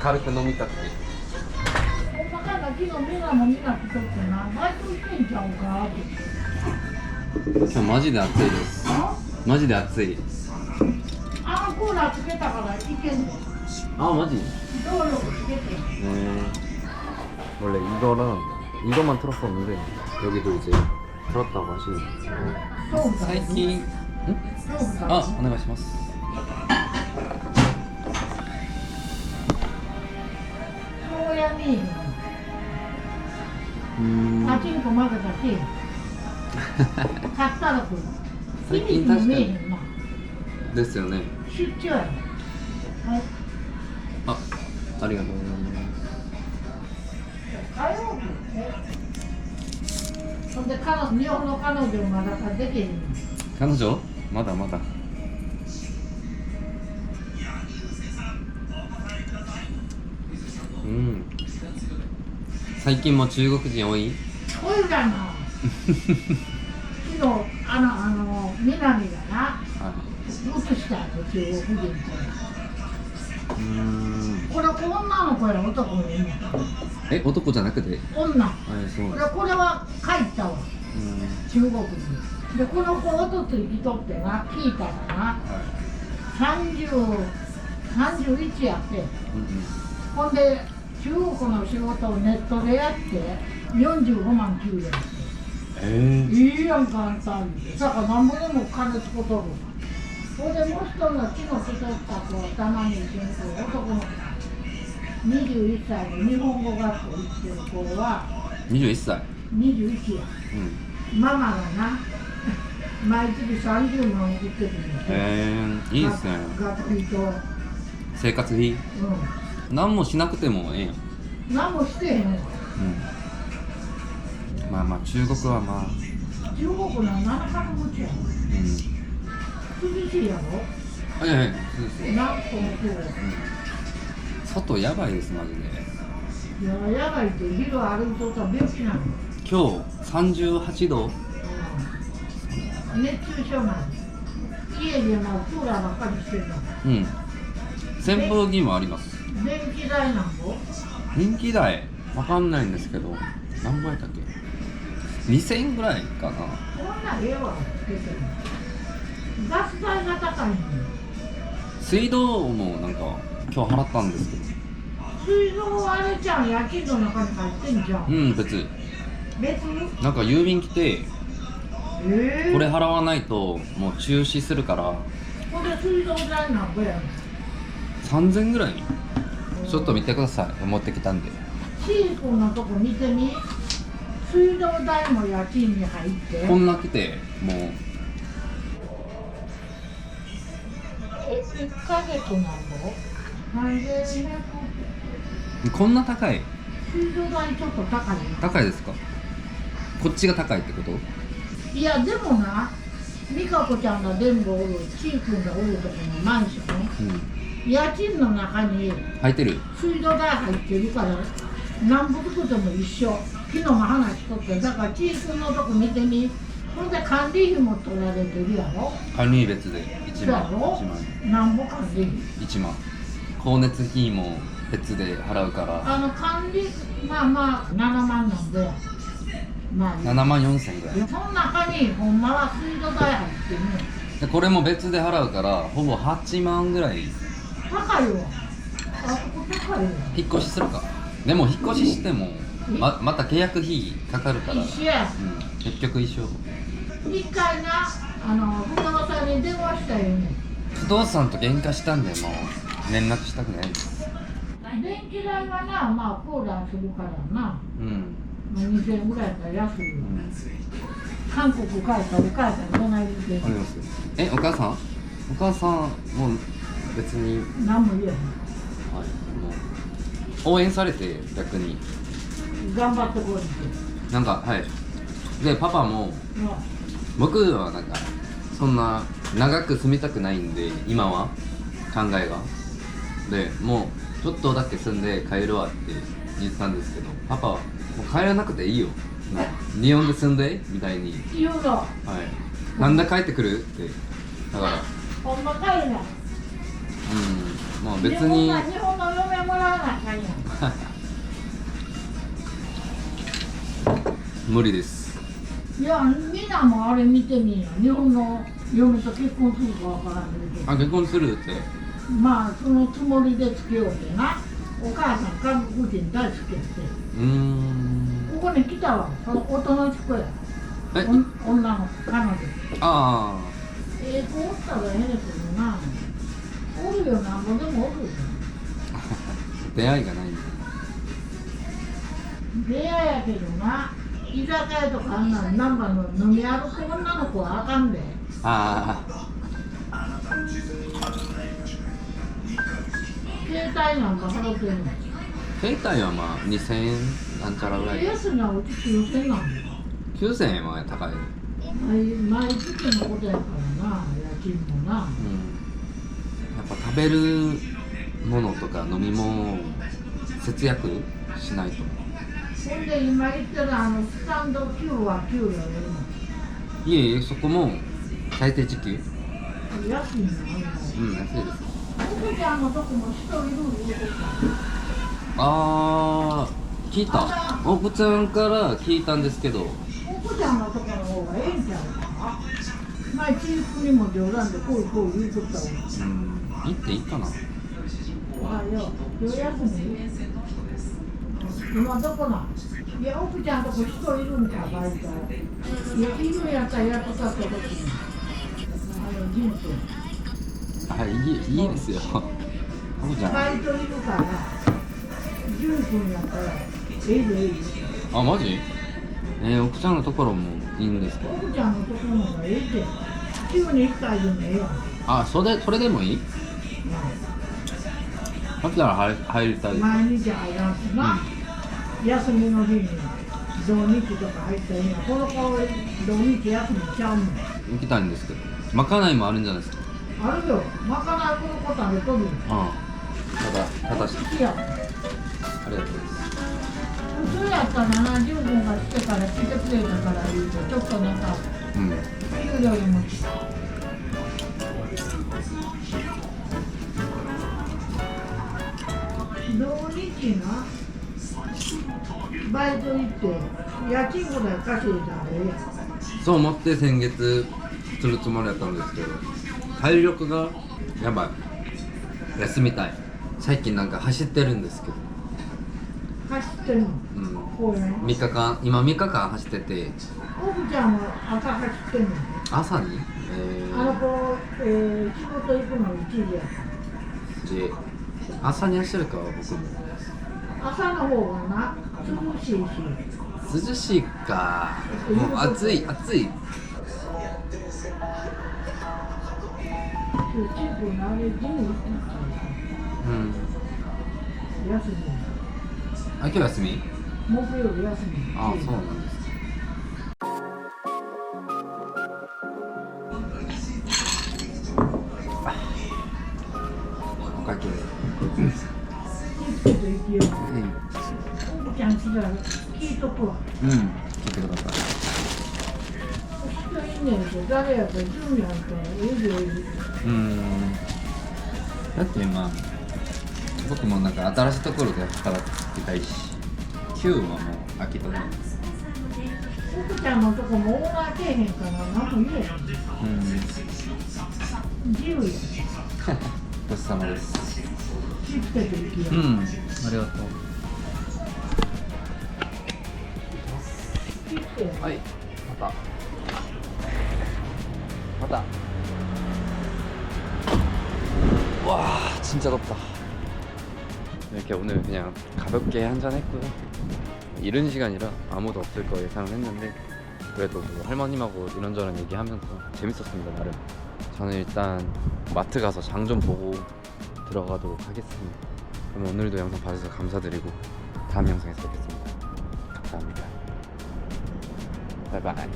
軽く飲みたくて。ほんまかな、昨日目が飲みなくとってな、バイトしてんちゃうかって。今日マジで暑いです。マジで暑い。あのコーラつけたからいけんの。あ、マジ?動力つけて。원래 이거랑 이것만 틀었었는데 여기도 이제 틀었다고 하시는 거예요. 最近 응? 아, お願いします. 소야미. 아침부터 먹었지. 닭다라고. 最近確かにですよね。出張やろ。はい。あ、ありがとうございます。火曜日ほんで日本の彼女まだできへんの。彼女まだまだ。うん。最近も中国人多い？多いかな。昨日南がな、移したよ中国人と。これ女の子や男の犬。え、男じゃなくて？女。そう。これは帰ったわ。中国に。でこの子おとつい来とってな、聞いたらな、31やって。ほんで中国の仕事をネットでやって45万給料やって。いいやん簡単に。だからなんぼでも金つことるわ。ほんでもう一人の昨日来とった子はたまに一緒に男の子。21歳の日本語学校行ってる子は21歳21や、ママがな毎月30万送ってくるんで、いいですね。学費と生活費、何もしなくてもええやん。何もしてへんわ。まあまあ中国はまあ中国の7金持ちやろ。涼しいやろ。いやいや、そうですよ。なんとも外やばいですマジで。いややばいって昼歩いとったら病気なの。今日38度。熱中症なの。家でもクーラーばっかりしてるの。扇風機もあります。電気代なんぼ？電気代わかんないんですけど、何倍だっけ？2000円ぐらいかな。こんなええわつけてる。ガス代が高いの。水道もなんか今日払ったんですけど。水道はあれじゃん、家賃の中に入ってんじゃん。別。別？なんか郵便来て、これ払わないともう中止するから。これ水道代なんぼやん。3000ぐらい。ちょっと見てください。持ってきたんで。シー君のとこ見てみ。水道代も家賃に入って。こんな来てもう。1ヶ月なんぼ？3200。こんな高い？水道代ちょっと高い。高いですか？こっちが高いってこと？いやでもな、美香子ちゃんが全部おる、ちーくんがおるとこのマンション、家賃の中に入ってる？水道代入ってるから何ぼ作っても一緒。昨日も話しとって、だからちーくんのとこ見てみ。ほんで管理費も取られてるやろ。管理費別で1万。なんぼ管理費1万。光熱費も別で払うから。管理まあ7万なんで、まあ7万4000ぐらい。その中にほんまは水道代入ってるね。でこれも別で払うからほぼ8万ぐらい。高いわ。あ、ここ高いわ。引っ越しするか。でも引っ越ししてもまた契約費かかるから。一緒や。結局一緒。一回な、不動産に電話したよね。不動産と喧嘩したんでもう連絡したくないです。電気代はな、まあクーラーするからな。2000円ぐらいやったら安いよ。韓国帰ったらお母さんどない言うて。あります。お母さん？お母さんも別に何も言えへん。もう応援されて逆に頑張ってこいって。なんかでパパも僕はなんかそんな長く住みたくないんで今は考えがでもうちょっとだけ住んで帰るわって言ったんですけど、パパはもう帰らなくていいよ、日本で住んでみたいに言うの。なんだ帰ってくるって。だからほんま帰るな。もう別に日本の嫁もらわなあかんやん。無理です。いや、みんなもあれ見てみんよ。日本の嫁と結婚するかわからんけど。あ、結婚するって。まあ、そのつもりでつけようってな。お母さん、韓国人大好きって。ここに来たわ。その音の子や。え女の彼女。あ子おったらええねんけどな。おるよ、なんぼでもおるよ。あ、出会いがないんだ。出会いやけどな。居酒屋とかあんなのナンバーの飲み歩く女の子はあかんで。あ携帯なんか払ってんの。携帯はまあ2000円なんちゃらぐらい。安なうち9000なんだ。9000円は高い。毎月のことやからな、家賃もな。やっぱ食べるものとか飲み物節約しないと。ほんで今言ってるスタンド9は給料やるの。いえいえ、そこも最低時給。安いのあるの。安いです。奥ちゃんのとこも人いる言うてあー、聞いた。奥ちゃんから聞いたんですけど、奥ちゃんのとこの方がええんちゃうか。前チーフにも冗談でこう言うとったわ。行っていいかな。おはよう。今日休み？今どこなん？いや、奥ちゃんとこ人いるんか、バイト。いや、いるんやったらやっとったってことに。人生。はい、いいですよ。奥ちゃん。バイトいるから、ジュン君やったら、ええでええで。あ、マジ？奥ちゃんのところもいいんですけど。奥ちゃんのところの方がええで。週に1回でもええやん。あ、それでもいい？だったら入りたい。毎日入らんしな。休みの日に土日とか入ったらいいやん。この顔土日休みちゃうもん。行きたいんですけど。まかないもあるんじゃないですか。あるよ。まかないこの子食べとるよ。ただし。好きやん。ありがとうございます。普通やったら70分が来てから来てくれたから言うとちょっとなんか給料よりも土日なバイト行って家賃ぐらい稼いだらええやん。そう思って先月するつもりだったんですけど、体力がやばい。休みたい。最近なんか走ってるんですけど、走ってんの、公園3日間、今3日間走ってて。奥ちゃんも朝走ってんの。朝に、あの子、仕事行くの1時やからで朝に走るかは僕も。朝の方がな涼しいし。涼しいか。もう暑い。チープのあれジム行ってんの。休み。あ、今日休み？木曜日休み。あ、そうなんです。お会計。気をつけて行きよ。奥ちゃん来たら聞いとくわ。聞いてください。人いんねんけど誰やったら準備やんとええでええで。だってまあ僕もなんか新しいところで働きたいし、Q はもう飽きたね。奥ちゃんのとこもオーナーけえへんから何も言えへん。自由や。ごちそうさまです。気をつけて行きよ。ありがとう。気をつけて。はい、また。와 진짜 덥다. 이렇게 오늘 그냥 가볍게 한잔 했고요. 이른 시간이라 아무도 없을 거 예상을 했는데 그래도 뭐 할머님하고 이런저런 얘기하면서 재밌었습니다, 나름. 저는 일단 마트 가서 장 좀 보고 들어가도록 하겠습니다. 그럼 오늘도 영상 봐주셔서 감사드리고 다음 영상에서 뵙겠습니다. 감사합니다. 바이바이.